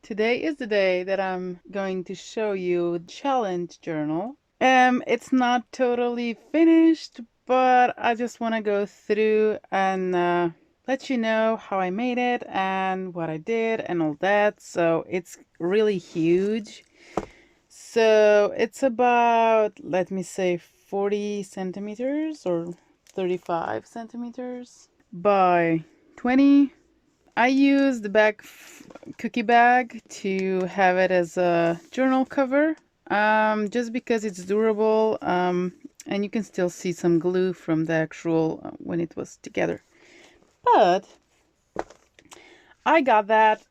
Today is the day that I'm going to show you challenge journal. It's not totally finished, but I just want to go through and let you know how I made it and what I did and all that. So it's really huge. So it's about, let me say, 40 centimeters or 35 centimeters by 20. I use the cookie bag to have it as a journal cover, just because it's durable, and you can still see some glue from the actual when it was together. But I got that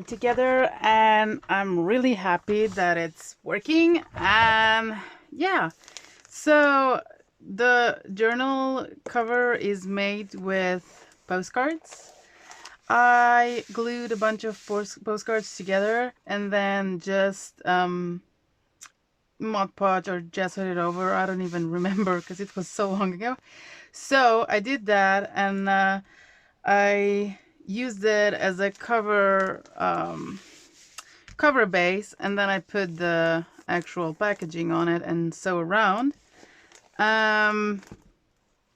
together, and I'm really happy that it's working. And yeah, so the journal cover is made with postcards. I glued a bunch of postcards together and then just Mod Podge or gessoed it over. I don't even remember because it was so long ago. So I did that, and I used it as a cover base, and then I put the actual packaging on it and sew around.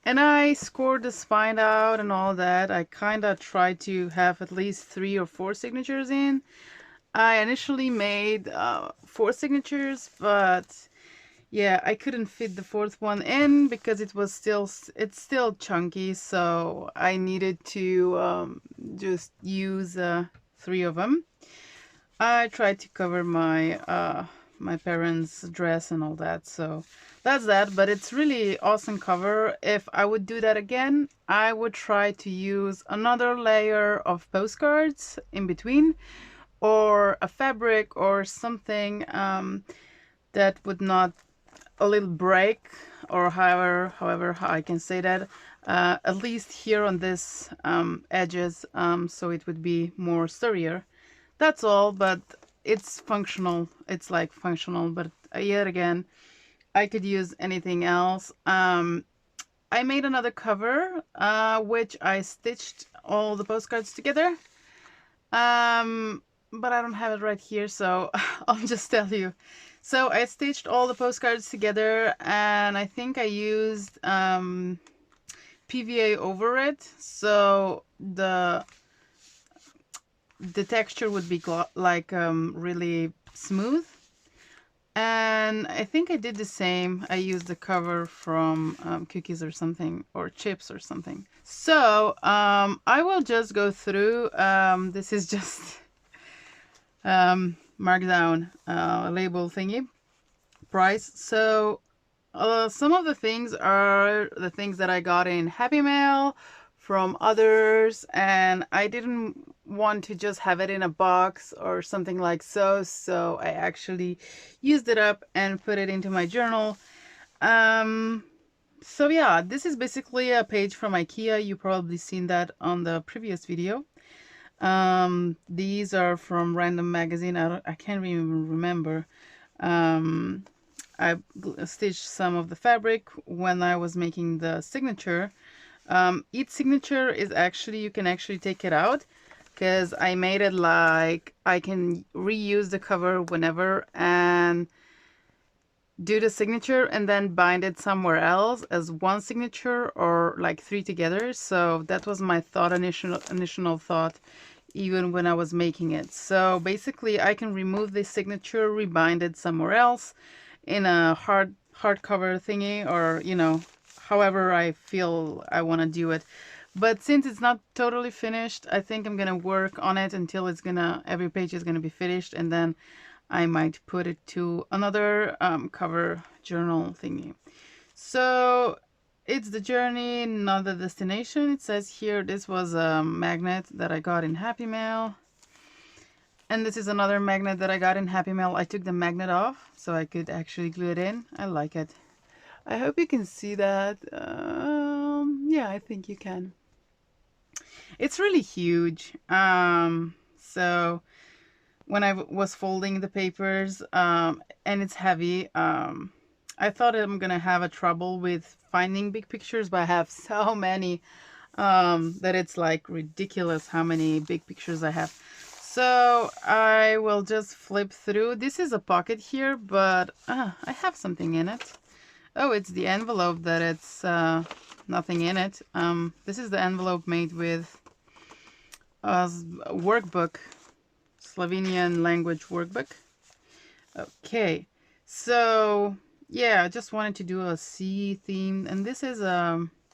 And I scored the spine out and all that. I kind of tried to have at least 3 or 4 signatures in. I initially made 4 signatures, but yeah, I couldn't fit the 4th one in because it's still chunky, so I needed to just use 3 of them. I tried to cover my parents' dress and all that, so that's that. But it's really awesome cover. If I would do that again, I would try to use another layer of postcards in between, or a fabric or something that would not a little break, or however I can say that, at least here on this edges, so it would be more sturdier. That's all, but it's functional. It's like functional, but yet again, I could use anything else. I made another cover, which I stitched all the postcards together. But I don't have it right here, so I'll just tell you. So I stitched all the postcards together, and I think I used PVA over it, so the texture would be like really smooth. And I think I did the same. I used the cover from cookies or something, or chips or something. So I will just go through. This is just markdown label thingy price. So some of the things are the things that I got in Happy Mail from others, and I didn't want to just have it in a box or something like so I actually used it up and put it into my journal. So yeah, this is basically a page from IKEA. You probably seen that on the previous video. These are from Random Magazine. I can't even remember. I stitched some of the fabric when I was making the signature. Each signature is actually, you can actually take it out, because I made it like I can reuse the cover whenever and do the signature and then bind it somewhere else as one signature, or like 3 together. So that was my thought, initial thought, even when I was making it. So basically I can remove this signature, rebind it somewhere else in a hardcover thingy, or however I feel I want to do it. But since it's not totally finished, I think I'm gonna work on it until every page is gonna be finished, and then I might put it to another cover journal thingy. So it's the journey, not the destination. It says here this was a magnet that I got in Happy Mail. And this is another magnet that I got in Happy Mail. I took the magnet off so I could actually glue it in. I like it. I hope you can see that. Yeah, I think you can. It's really huge. So when I was folding the papers, and it's heavy, I thought I'm gonna have a trouble with finding big pictures, but I have so many that it's like ridiculous how many big pictures I have. So I will just flip through. This is a pocket here, but I have something in it. Oh, it's the envelope that it's nothing in it. This is the envelope made with a workbook, Slovenian language workbook. Okay, so yeah, I just wanted to do a sea theme, and this is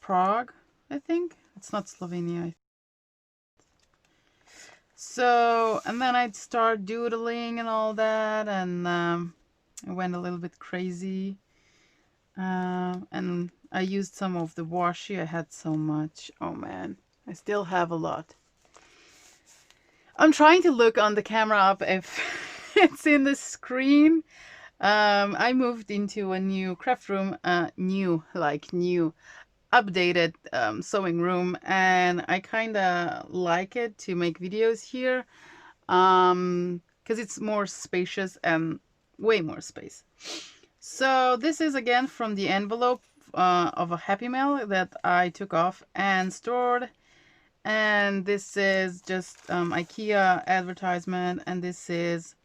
Prague, I think. It's not Slovenia. So, and then I'd start doodling and all that, and I went a little bit crazy. And I used some of the washi. I had so much. Oh man, I still have a lot. I'm trying to look on the camera up if it's in the screen. I moved into a new craft room, new, updated sewing room, and I kind of like it to make videos here because it's more spacious and way more space. So this is again from the envelope of a Happy Mail that I took off and stored. And this is just IKEA advertisement, and this is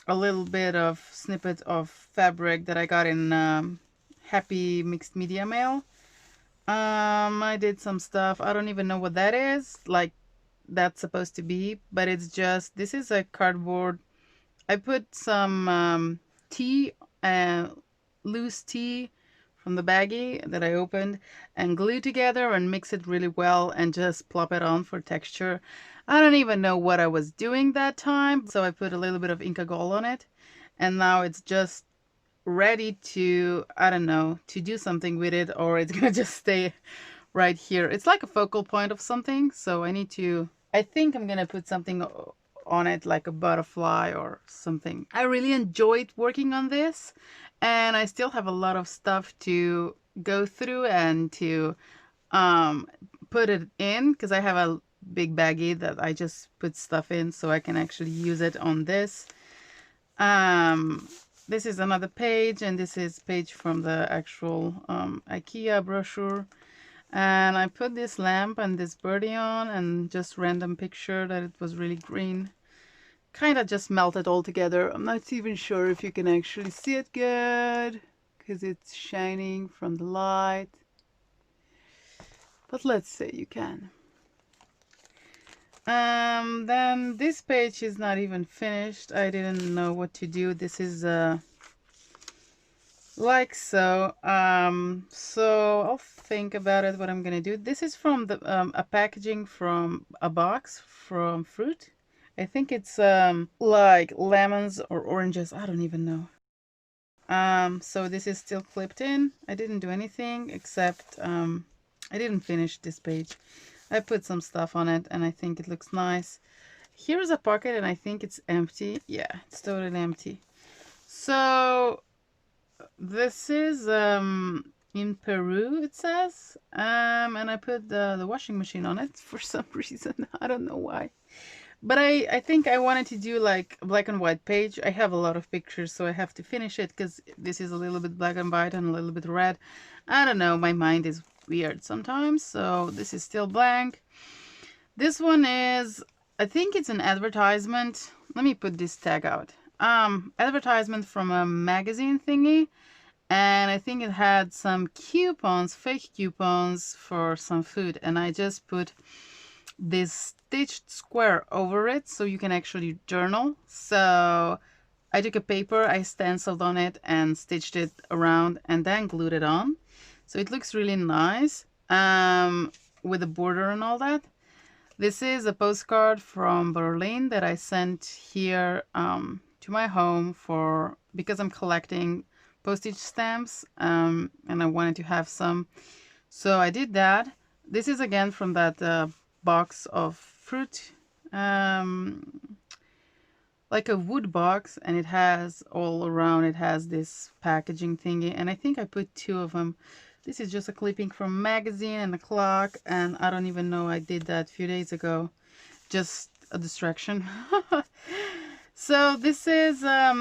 a little bit of snippet of fabric that I got in Happy Mixed Media Mail. I did some stuff. I don't even know what that is, like that's supposed to be, but it's just, this is a cardboard. I put some tea, loose tea from the baggie that I opened and glue together and mix it really well and just plop it on for texture. I don't even know what I was doing that time, so I put a little bit of Inca Gold on it, and now it's just ready to, I don't know, to do something with it, or it's gonna just stay right here. It's like a focal point of something, so I think I'm gonna put something on it, like a butterfly or something. I really enjoyed working on this, and I still have a lot of stuff to go through and to put it in, because I have a big baggie that I just put stuff in so I can actually use it on this. This is another page, and this is page from the actual IKEA brochure. And I put this lamp and this birdie on, and just random picture that it was really green. Kind of just melted all together. I'm not even sure if you can actually see it good, because it's shining from the light. But let's say you can. Then this page is not even finished. I didn't know what to do. This is like so. So I'll think about it, what I'm gonna do. This is from the a packaging from a box from fruit. I think it's like lemons or oranges. I don't even know. So this is still clipped in. I didn't do anything except I didn't finish this page. I put some stuff on it, and I think it looks nice. Here's a pocket, and I think it's empty. Yeah, it's totally empty. So this is in Peru, it says, and I put the washing machine on it for some reason. I don't know why, but I think I wanted to do like a black and white page. I have a lot of pictures, so I have to finish it because this is a little bit black and white and a little bit red. I don't know, my mind is weird sometimes. So this is still blank. This one is, I think it's an advertisement. Let me put this tag out. Advertisement from a magazine thingy, and I think it had some coupons, fake coupons for some food, and I just put this stitched square over it so you can actually journal. So I took a paper, I stenciled on it and stitched it around and then glued it on. So it looks really nice with the border and all that. This is a postcard from Berlin that I sent here to my home because I'm collecting postage stamps and I wanted to have some. So I did that. This is again from that box of fruit, like a wood box, and it has all around, it has this packaging thingy, and I think I put two of them. This is just a clipping from a magazine and a clock, and I don't even know I did that a few days ago. Just a distraction. So this is a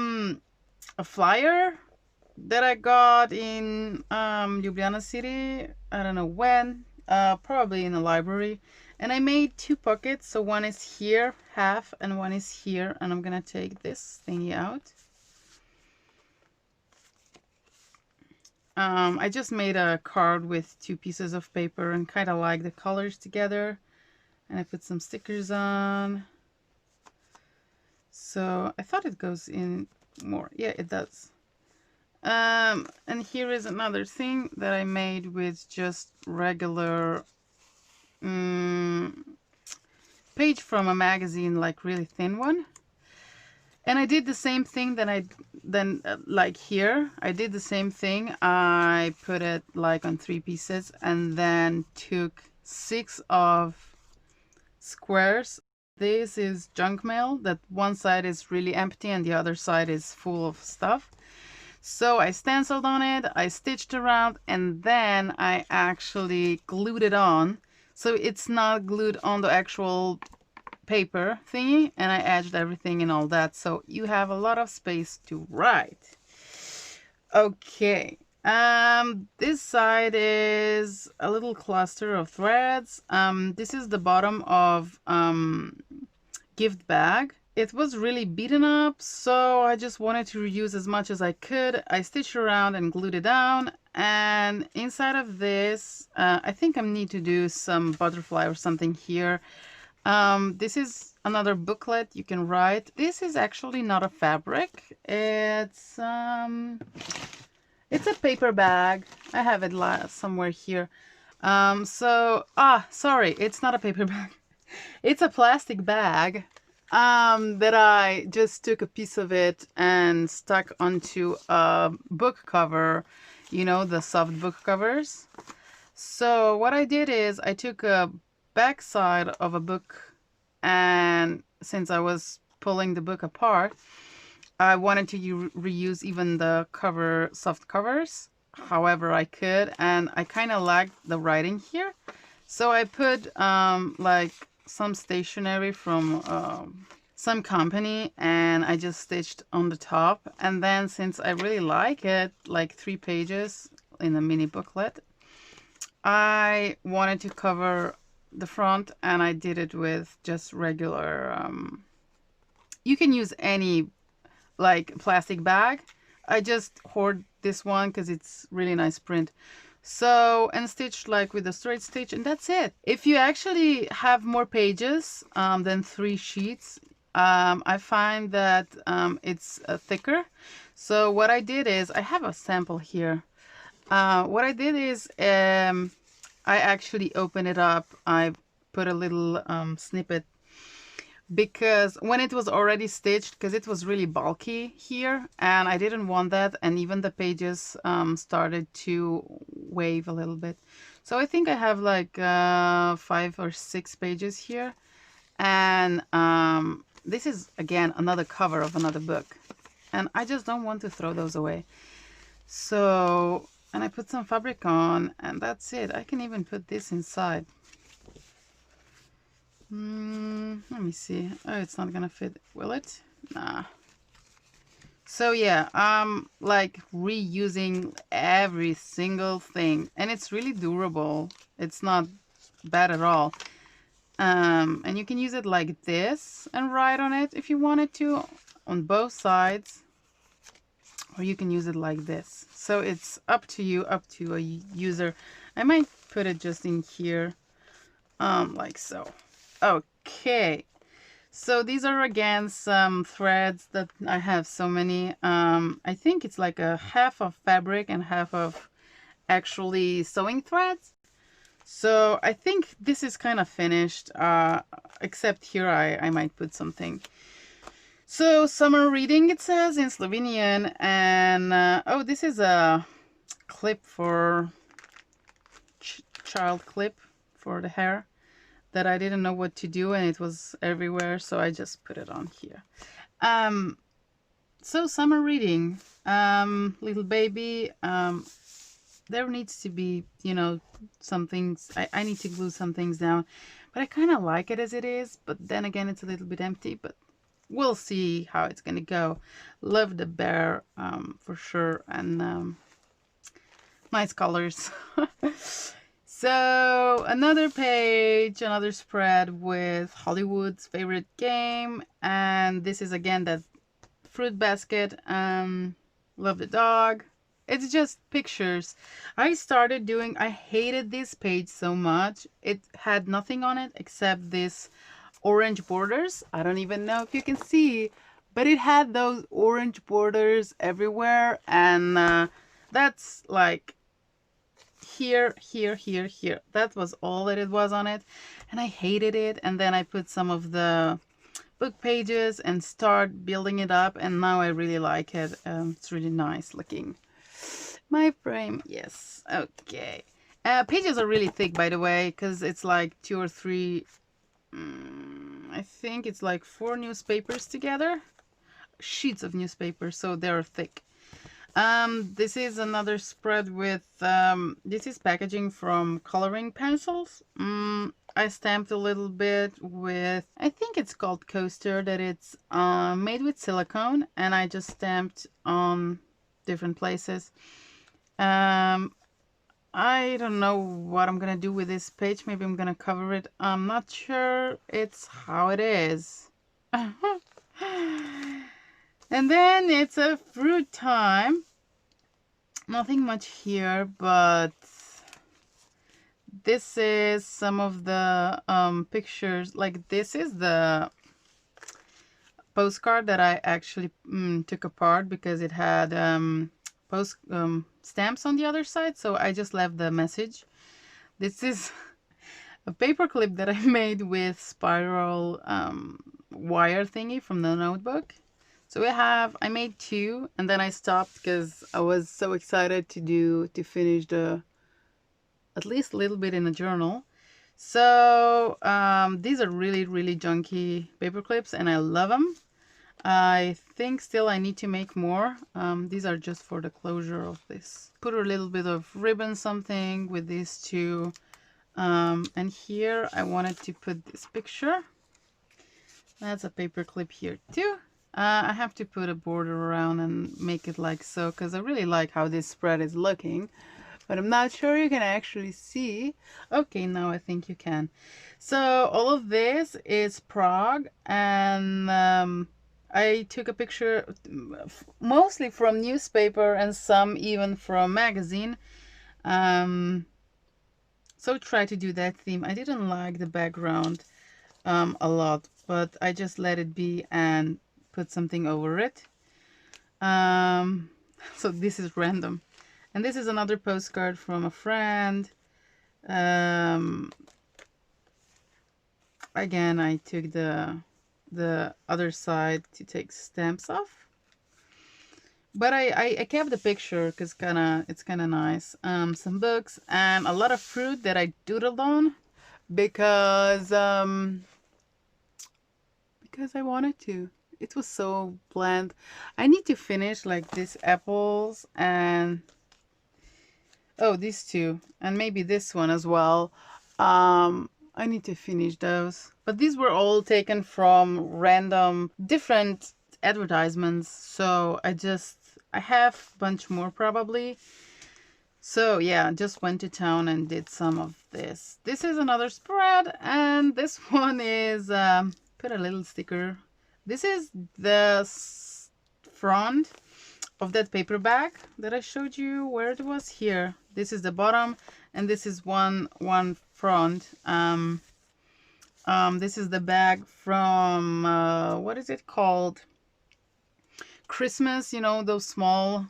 flyer that I got in Ljubljana city. I don't know when, probably in a library. And I made two pockets, so one is here half and one is here, and I'm gonna take this thingy out. I just made a card with two pieces of paper and kind of like the colors together, and I put some stickers on. So I thought it goes in more. Yeah, it does. And here is another thing that I made with just regular page from a magazine, like really thin one. And I did the same thing like here. I did the same thing. I put it like on 3 pieces and then took 6 of squares. This is junk mail, that one side is really empty and the other side is full of stuff. So I stenciled on it, I stitched around, and then I actually glued it on. So it's not glued on the actual paper thingy, and I edged everything and all that, so you have a lot of space to write. Okay, this side is a little cluster of threads. This is the bottom of gift bag. It was really beaten up, so I just wanted to reuse as much as I could. I stitched around and glued it down, and inside of this I think I need to do some butterfly or something here. This is another booklet you can write. This is actually not a fabric. It's a paper bag. I have it somewhere here. Sorry, it's not a paper bag. It's a plastic bag that I just took a piece of it and stuck onto a book cover, you know, the soft book covers. So what I did is I took a back side of a book, and since I was pulling the book apart, I wanted to reuse even the soft covers however I could, and I kind of liked the writing here, so I put like some stationery from some company, and I just stitched on the top. And then since I really like it, like 3 pages in a mini booklet, I wanted to cover the front, and I did it with just regular you can use any like plastic bag. I just hoard this one because it's really nice print. So, and stitched like with a straight stitch, and that's it. If you actually have more pages than 3 sheets, I find that it's thicker. So what I did is, I have a sample here. What I did is I actually opened it up. I put a little snippet, because when it was already stitched, because it was really bulky here and I didn't want that, and even the pages started to wave a little bit. So I think I have like 5 or 6 pages here, and this is again another cover of another book, and I just don't want to throw those away. So, and I put some fabric on, and that's it. I can even put this inside. Let me see. Oh, it's not gonna fit, will it? Nah. So yeah, I'm like reusing every single thing, and it's really durable. It's not bad at all. And you can use it like this and write on it if you wanted to, on both sides, or you can use it like this. So it's up to you, up to a user. I might put it just in here, like so. Okay, so these are again some threads that I have so many. I think it's like a half of fabric and half of actually sewing threads. So I think this is kind of finished, except here I might put something. So summer reading, it says in Slovenian, and oh, this is a clip for child clip for the hair that I didn't know what to do, and it was everywhere, so I just put it on here. So summer reading, little baby, there needs to be, you know, some things, I need to glue some things down, but I kind of like it as it is, but then again it's a little bit empty, but we'll see how it's gonna go. Love the bear for sure, and nice colors. So another page, another spread with Hollywood's favorite game, and this is again that fruit basket. Love the dog. It's just pictures. I hated this page so much. It had nothing on it except this orange borders. I don't even know if you can see, but it had those orange borders everywhere, and that's like here, here, here, here. That was all that it was on it, and I hated it. And then I put some of the book pages and start building it up, and now I really like it. It's really nice looking. My frame, yes. Okay. Pages are really thick, by the way, because it's like 2 or 3, I think it's like 4 newspapers together, sheets of newspaper, so they're thick. This is another spread with this is packaging from coloring pencils. I stamped a little bit with, I think it's called coaster, that it's made with silicone, and I just stamped on different places. I don't know what I'm gonna do with this page. Maybe I'm gonna cover it. I'm not sure. It's how it is. And then it's a fruit time. Nothing much here, but this is some of the pictures. Like, this is the postcard that I actually took apart because it had stamps on the other side, so I just left the message. This is a paper clip that I made with spiral wire thingy from the notebook. So I made 2, and then I stopped because I was so excited to finish at least a little bit in the journal. So these are really, really junky paper clips, and I love them. I think still I need to make more. These are just for the closure of this. Put a little bit of ribbon something with these 2. And here I wanted to put this picture. That's a paper clip here too. I have to put a border around and make it like so, because I really like how this spread is looking, but I'm not sure you can actually see. Okay, now I think you can. So all of this is Prague, and I took a picture mostly from newspaper and some even from magazine. So try to do that theme. I didn't like the background a lot, but I just let it be and put something over it. So this is random. And this is another postcard from a friend. Again, I took the other side to take stamps off. But I kept the picture because it's kind of nice. Some books and a lot of fruit that I doodled on because I wanted to. It was so bland. I need to finish like these apples and these 2, and maybe this one as well. I need to finish those. But these were all taken from random different advertisements, so I have a bunch more probably. So yeah, just went to town and did some of this. This is another spread, and this one is put a little sticker. This is the front of that paperback that I showed you. Where it was here. This is the bottom, and this is one front. This is the bag from what is it called? Christmas, you know, those small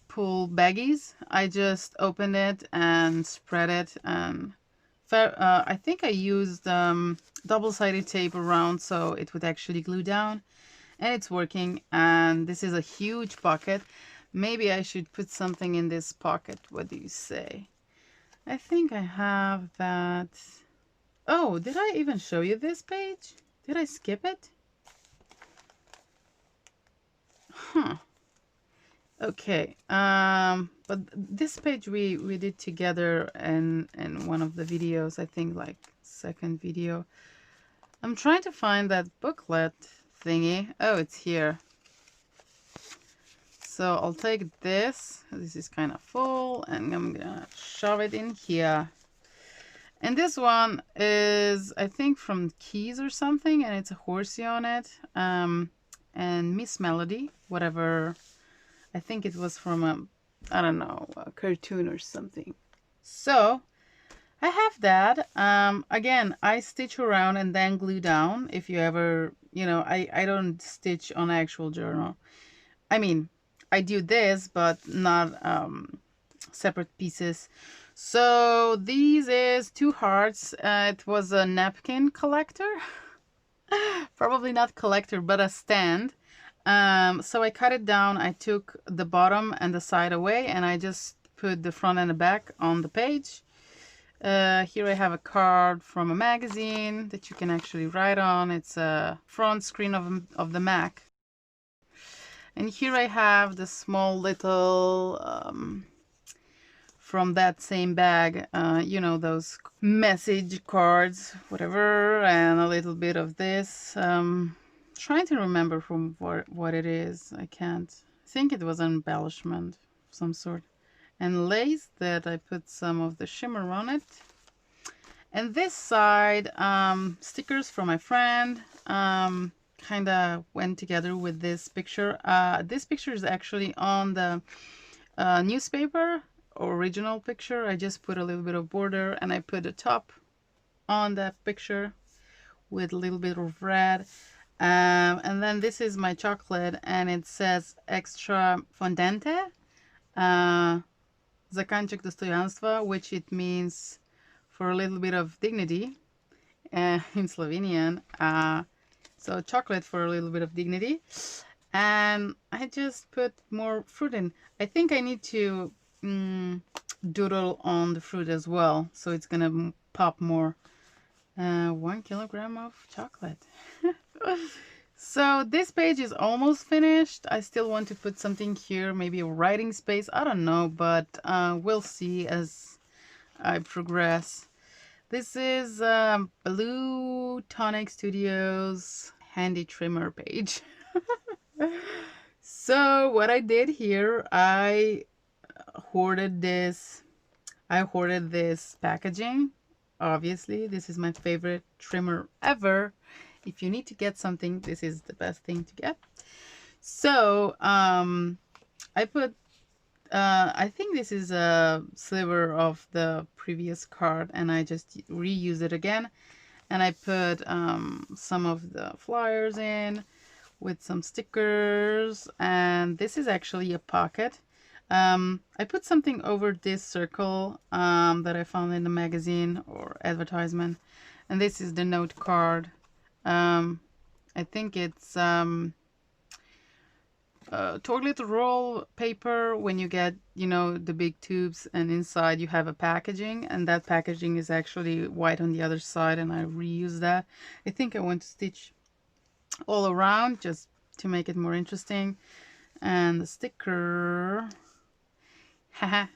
pull baggies. I just opened it and spread it, and I think I used double-sided tape around so it would actually glue down, and it's working. And this is a huge pocket. Maybe I should put something in this pocket. What do you say? I think I have that. Oh, did I even show you this page? Did I skip it? Huh. Okay, but this page we did together in one of the videos, I think like second video. I'm trying to find that booklet thingy. Oh, it's here. So I'll take this. This is kind of full, and I'm gonna shove it in here. And this one is, I think, from Keys or something, and it's a horsey on it. And Miss Melody, whatever. I think it was from I don't know, a cartoon or something. So I have that. Again, I stitch around and then glue down. If you ever, I don't stitch on actual journal. I mean, I do this, but not separate pieces. So these is 2 hearts. It was a napkin collector. Probably not collector, but a stand. So I cut it down. I took the bottom and the side away, and I just put the front and the back on the page. Here I have a card from a magazine that you can actually write on. It's a front screen of the Mac. And here I have the small little from that same bag, those message cards, whatever, and a little bit of this. Trying to remember from what it is. I can't. I think it was an embellishment of some sort. And lace that I put some of the shimmer on it. And this side, stickers from my friend, kind of went together with this picture. This picture is actually on the newspaper, original picture. I just put a little bit of border, and I put a top on that picture with a little bit of red. And then this is my chocolate, and it says extra fondente, zakanчик dostojanstva, which it means for a little bit of dignity in Slovenian. So chocolate for a little bit of dignity. And I just put more fruit in. I think I need to doodle on the fruit as well, so it's gonna pop more. 1 kilogram of chocolate. So this page is almost finished. I still want to put something here, maybe a writing space, I don't know, but we'll see as I progress. This is Blue Tonic Studios handy trimmer page. So what I did here, I hoarded this packaging. Obviously, this is my favorite trimmer ever. If you need to get something, this is the best thing to get. So I put I think this is a sliver of the previous card, and I just reuse it again. And I put some of the flyers in with some stickers, and this is actually a pocket. I put something over this circle that I found in the magazine or advertisement, and this is the note card. I think it's toilet roll paper when you get, the big tubes, and inside you have a packaging, and that packaging is actually white on the other side, and I reuse that. I think I want to stitch all around just to make it more interesting. And the sticker. Haha.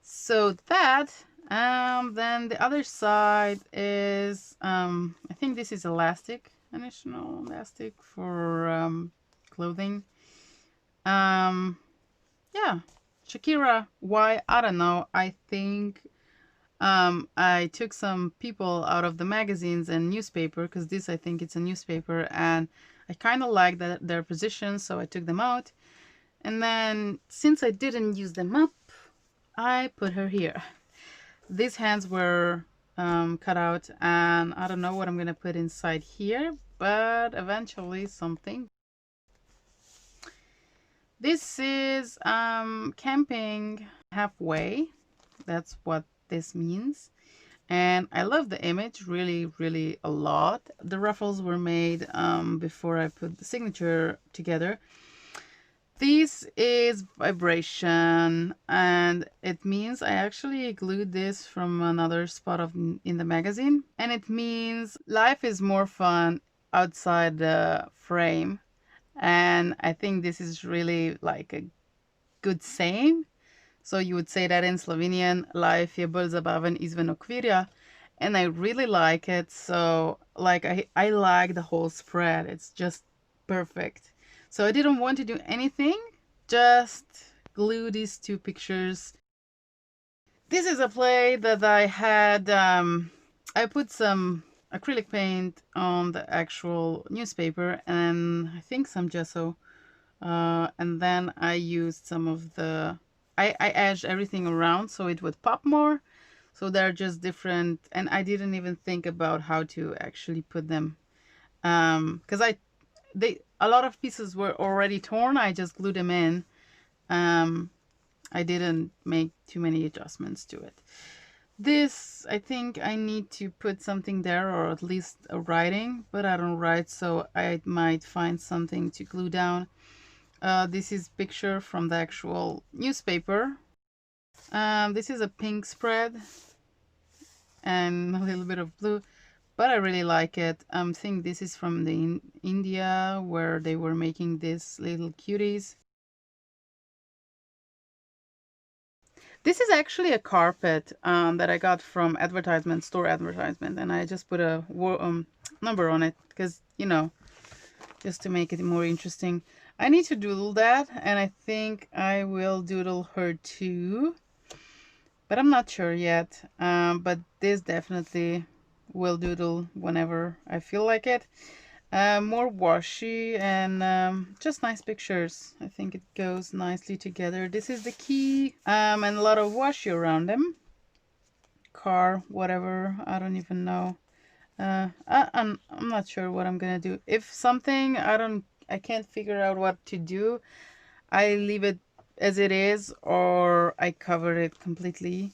So that, then the other side is, I think this is elastic, additional elastic for clothing. Yeah, Shakira, why? I don't know. I think I took some people out of the magazines and newspaper, because this, I think it's a newspaper, and I kind of like their position, so I took them out. And then, since I didn't use them up, I put her here. These hands were cut out, and I don't know what I'm gonna put inside here, but eventually something. This is camping halfway. That's what this means. And I love the image really, really a lot. The ruffles were made before I put the signature together. This is vibration, and it means I actually glued this from another spot in the magazine. And it means life is more fun outside the frame. And I think this is really like a good saying. So you would say that in Slovenian, life je bolj zabaven izven okvirja. And I really like it. So like I like the whole spread. It's just perfect. So I didn't want to do anything, just glue these 2 pictures This is a plate that I had, I put some acrylic paint on the actual newspaper and I think some gesso. And then I used some of the, I edged everything around so it would pop more. So they're just different, and I didn't even think about how to actually put them. Because a lot of pieces were already torn. I just glued them in. I didn't make too many adjustments to it. This, I think I need to put something there, or at least a writing, but I don't write, so I might find something to glue down. This is picture from the actual newspaper. This is a pink spread and a little bit of blue, but I really like it. I think this is from the India, where they were making these little cuties. This is actually a carpet that I got from advertisement, store advertisement, and I just put a number on it because, you know, just to make it more interesting. I need to doodle that, and I think I will doodle her too, but I'm not sure yet. But this definitely will doodle whenever I feel like it. More washi and just nice pictures. I think it goes nicely together. This is the key, and a lot of washi around them. Car, whatever, I don't even know. I'm not sure what I'm gonna do. If something I can't figure out what to do, I leave it as it is, or I cover it completely.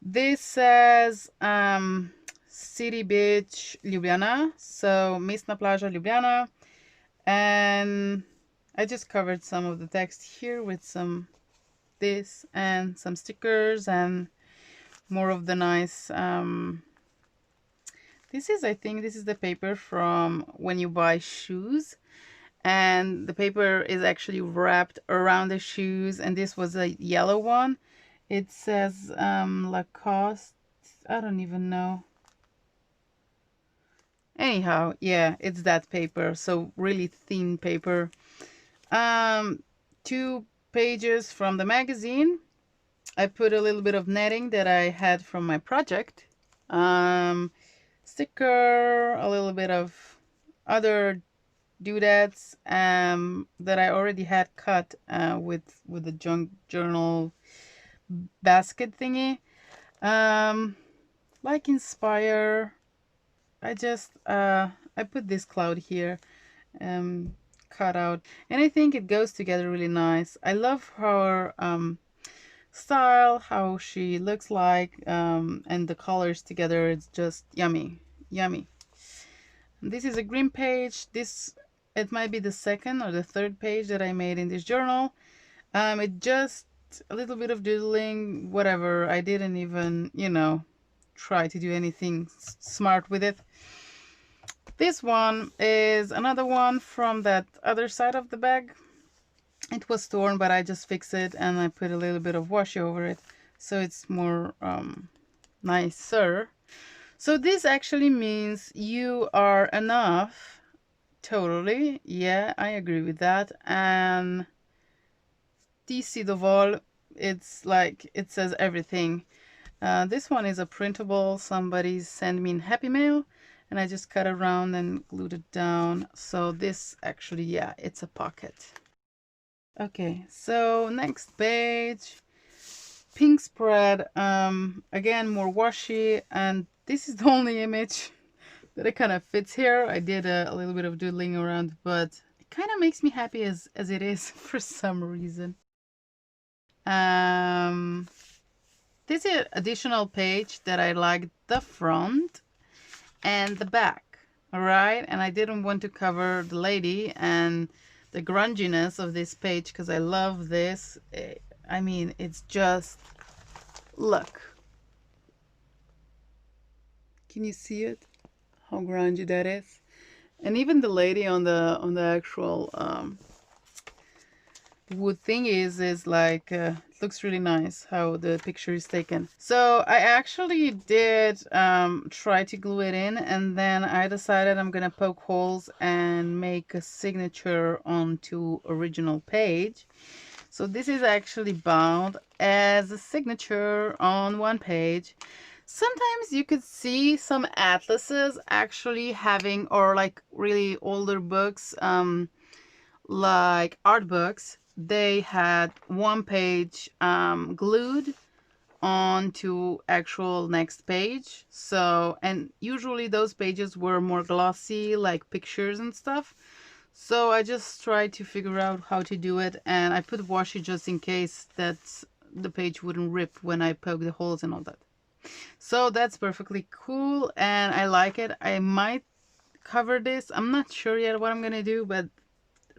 This says City Beach, Ljubljana. So Mist na plaža, Ljubljana. And I just covered some of the text here with some this and some stickers and more of the nice I think this is the paper from when you buy shoes, and the paper is actually wrapped around the shoes, and this was a yellow one. It says Lacoste. I don't even know. Anyhow, yeah, it's that paper, so really thin paper. 2 pages from the magazine. I put a little bit of netting that I had from my project. Sticker, a little bit of other doodads that I already had cut with the junk journal basket thingy. Like inspire, I just I put this cloud here cut out, and I think it goes together really nice. I love her style, how she looks like, and the colors together. It's just yummy. This is a green page. It might be the second or the third page that I made in this journal. It just a little bit of doodling, whatever. I didn't even, you know, try to do anything smart with it. This one is another one from that other side of the bag. It was torn, but I just fixed it and I put a little bit of washi over it, so it's more nicer. So this actually means you are enough. Totally, yeah, I agree with that. And TC Dovol, it's like, it says everything. This one is a printable. Somebody sent me in Happy Mail, and I just cut around and glued it down. So this actually, yeah, it's a pocket. Okay, so next page, pink spread. Again, more washi, and this is the only image that it kind of fits here. I did a little bit of doodling around, but it kind of makes me happy as it is for some reason. This is an additional page that I like the front and the back, all right? And I didn't want to cover the lady and the grunginess of this page because I love this. I mean, it's just, look. Can you see it? How grungy that is? And even the lady on the actual wood thing is like looks really nice how the picture is taken. So I actually did try to glue it in, and then I decided I'm gonna poke holes and make a signature onto original page. So this is actually bound as a signature on one page. Sometimes you could see some atlases actually having, or like really older books, like art books, they had one page glued onto actual next page. So, and usually those pages were more glossy, like pictures and stuff. So I just tried to figure out how to do it, and I put washi just in case that the page wouldn't rip when I poke the holes and all that. So that's perfectly cool, and I like it. I might cover this. I'm not sure yet what I'm gonna do, but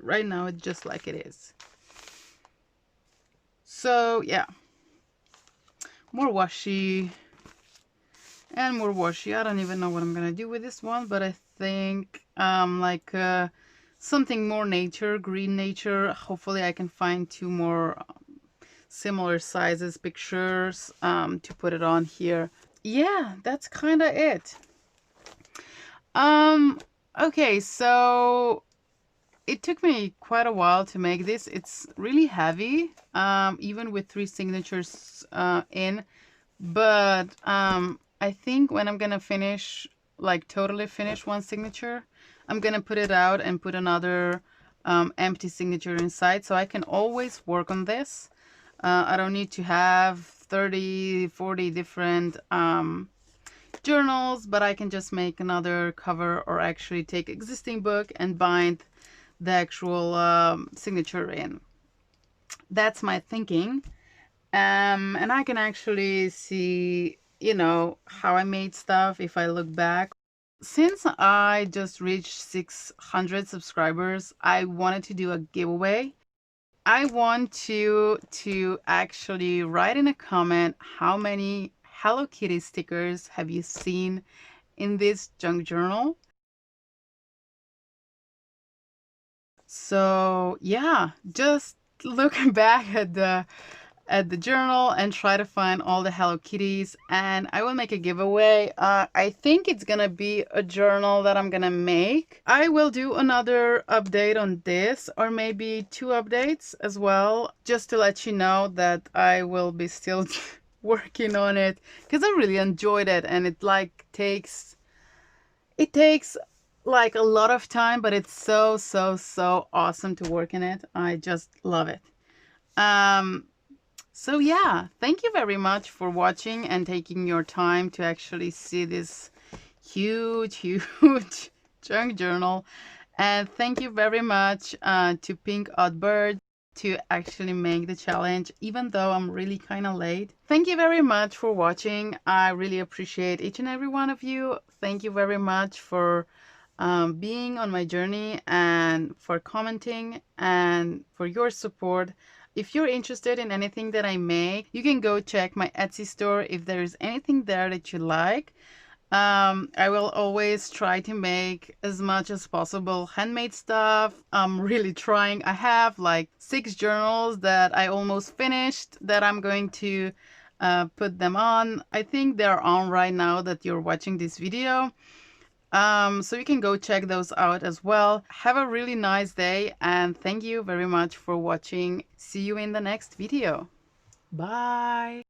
right now it's just like it is. So yeah, more washi and more washi. I don't even know what I'm gonna do with this one, but I think like something more nature, green nature. Hopefully I can find two more similar sizes pictures to put it on here. Yeah, that's kind of it. Okay, so it took me quite a while to make this. It's really heavy, even with 3 signatures in. But I think when I'm gonna finish, like totally finish one signature, I'm gonna put it out and put another empty signature inside, so I can always work on this. I don't need to have 30, 40 different journals, but I can just make another cover, or actually take existing book and bind the actual signature in. That's my thinking. And I can actually see, you know, how I made stuff if I look back. Since I just reached 600 subscribers, I wanted to do a giveaway. I want you to actually write in a comment how many Hello Kitty stickers have you seen in this junk journal. So yeah, just look back at the journal and try to find all the Hello Kitties, and I will make a giveaway. I think it's gonna be a journal that I'm gonna make. I will do another update on this, or maybe 2 updates as well, just to let you know that I will be still working on it, because I really enjoyed it, and it like takes like a lot of time, but it's so awesome to work in it. I just love it. So yeah, thank you very much for watching and taking your time to actually see this huge junk journal. And thank you very much to Pink Oddbird to actually make the challenge, even though I'm really kind of late. Thank you very much for watching. I really appreciate each and every one of you. Thank you very much for being on my journey, and for commenting, and for your support. If you're interested in anything that I make, you can go check my Etsy store if there is anything there that you like. I will always try to make as much as possible handmade stuff. I'm really trying. I have like 6 journals that I almost finished that I'm going to put them on. I think they're on right now that you're watching this video. So you can go check those out as well. Have a really nice day, and thank you very much for watching. See you in the next video. Bye.